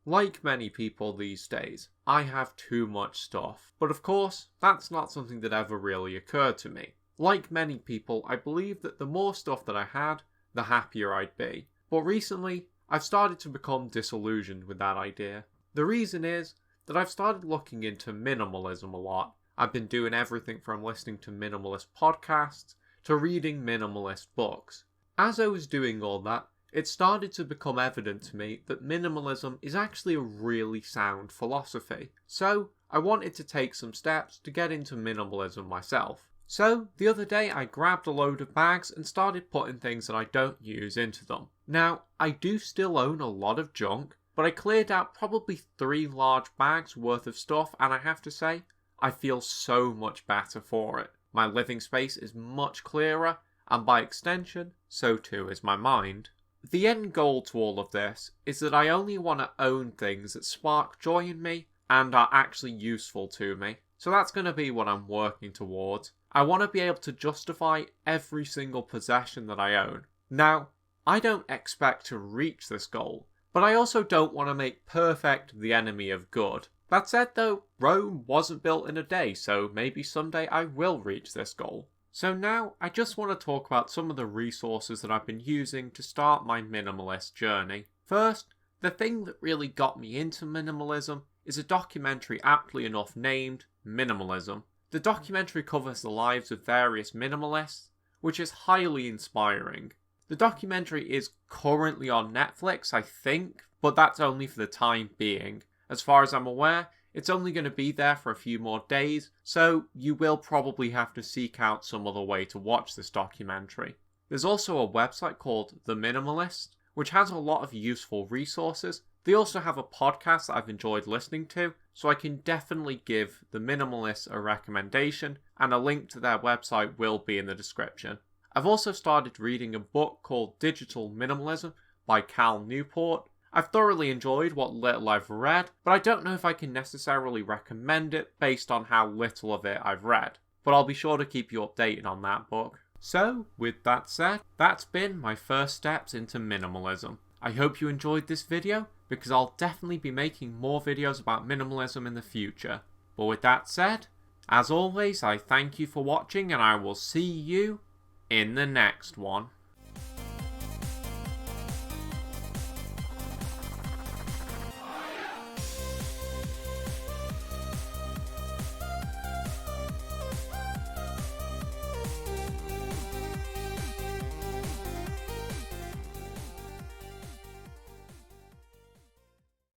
Like many people these days, I have too much stuff. But of course, that's not something that ever really occurred to me. Like many people, I believed that the more stuff that I had, the happier I'd be. But recently, I've started to become disillusioned with that idea. The reason is that I've started looking into minimalism a lot. I've been doing everything from listening to minimalist podcasts to reading minimalist books. As I was doing all that, it started to become evident to me that minimalism is actually a really sound philosophy. So, I wanted to take some steps to get into minimalism myself. So, the other day I grabbed a load of bags and started putting things that I don't use into them. Now, I do still own a lot of junk, but I cleared out probably 3 large bags worth of stuff, and I have to say, I feel so much better for it. My living space is much clearer, and by extension, so too is my mind. The end goal to all of this is that I only want to own things that spark joy in me and are actually useful to me. So that's going to be what I'm working towards. I want to be able to justify every single possession that I own. Now, I don't expect to reach this goal, but I also don't want to make perfect the enemy of good. That said though, Rome wasn't built in a day, so maybe someday I will reach this goal. So now, I just want to talk about some of the resources that I've been using to start my minimalist journey. First, the thing that really got me into minimalism is a documentary aptly enough named Minimalism. The documentary covers the lives of various minimalists, which is highly inspiring. The documentary is currently on Netflix, I think, but that's only for the time being. As far as I'm aware, it's only going to be there for a few more days, so you will probably have to seek out some other way to watch this documentary. There's also a website called The Minimalist, which has a lot of useful resources. They also have a podcast that I've enjoyed listening to, so I can definitely give The Minimalist a recommendation, and a link to their website will be in the description. I've also started reading a book called Digital Minimalism by Cal Newport. I've thoroughly enjoyed what little I've read, but I don't know if I can necessarily recommend it based on how little of it I've read. But I'll be sure to keep you updated on that book. So, with that said, that's been my first steps into minimalism. I hope you enjoyed this video, because I'll definitely be making more videos about minimalism in the future. But with that said, as always, I thank you for watching and I will see you in the next one.